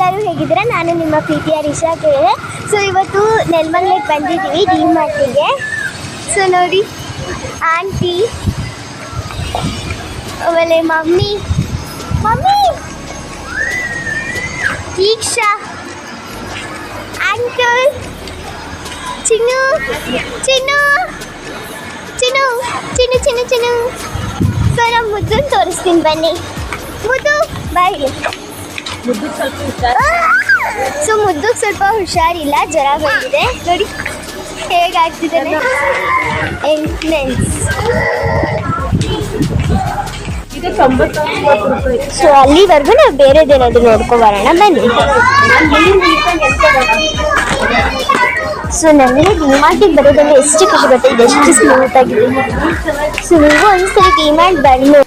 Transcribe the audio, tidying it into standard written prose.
ಎಲ್ಲರೂ ಹೇಗಿದ್ದೀರಾ? ನಾನು ನಿಮ್ಮ ಪ್ರೀತಿಯ ರಿಷಾ ಕೆ. ಸೊ ಇವತ್ತು ನೆಲಮಂಗಲಕ್ಕೆ ಬಂದಿದ್ದೀವಿ ಡಿ-ಮಾರ್ಟಿಗೆ. ಸೊ ನೋಡಿ, ಆಂಟಿ ಆಮೇಲೆ ಮಮ್ಮಿ ದೀಕ್ಷಾ, ಅಂಕಲ್, ಚಿನ್ನು ಚಿನ್ನು ಚಿನ್ನು ಚಿನ್ನು ಚಿನ್ನು ಚಿನ್ನು. ಸೊ ನಮ್ಮ ಮುದ್ದನ್ನು ತೋರಿಸ್ತೀನಿ ಬನ್ನಿ. ಮುದ್ದು ಬಾಯಿ. ಸೊ ಮುದ್ದಕ್ಕೆ ಸ್ವಲ್ಪ ಹುಷಾರಿಲ್ಲ, ಜ್ವರ ಬಂದಿದೆ. ನೋಡಿ ಹೇಗಾಗ್ತಿದ್ದಾನೆ. ಎಂಟ್ನೆನ್ಸ್. ಸೊ ಅಲ್ಲಿವರೆಗೂ ನಾವು ಬೇರೆದೇನಾದ್ರು ನೋಡ್ಕೊಬರೋಣ ಬನ್ನಿ. ಸೊ ನನಗೆ ಡಿ-ಮಾರ್ಟಿಗೆ ಬರೋದಂದ್ರೆ ಎಷ್ಟು ಖುಷಿ ಗೊತ್ತಿದೆ, ಎಷ್ಟು ಸ್ಮೂತ್ ಆಗಿದೆ. ಸೊ ನೀವು ಒಂದ್ಸರಿ ಡಿ-ಮಾರ್ಟ್ ಬಂದು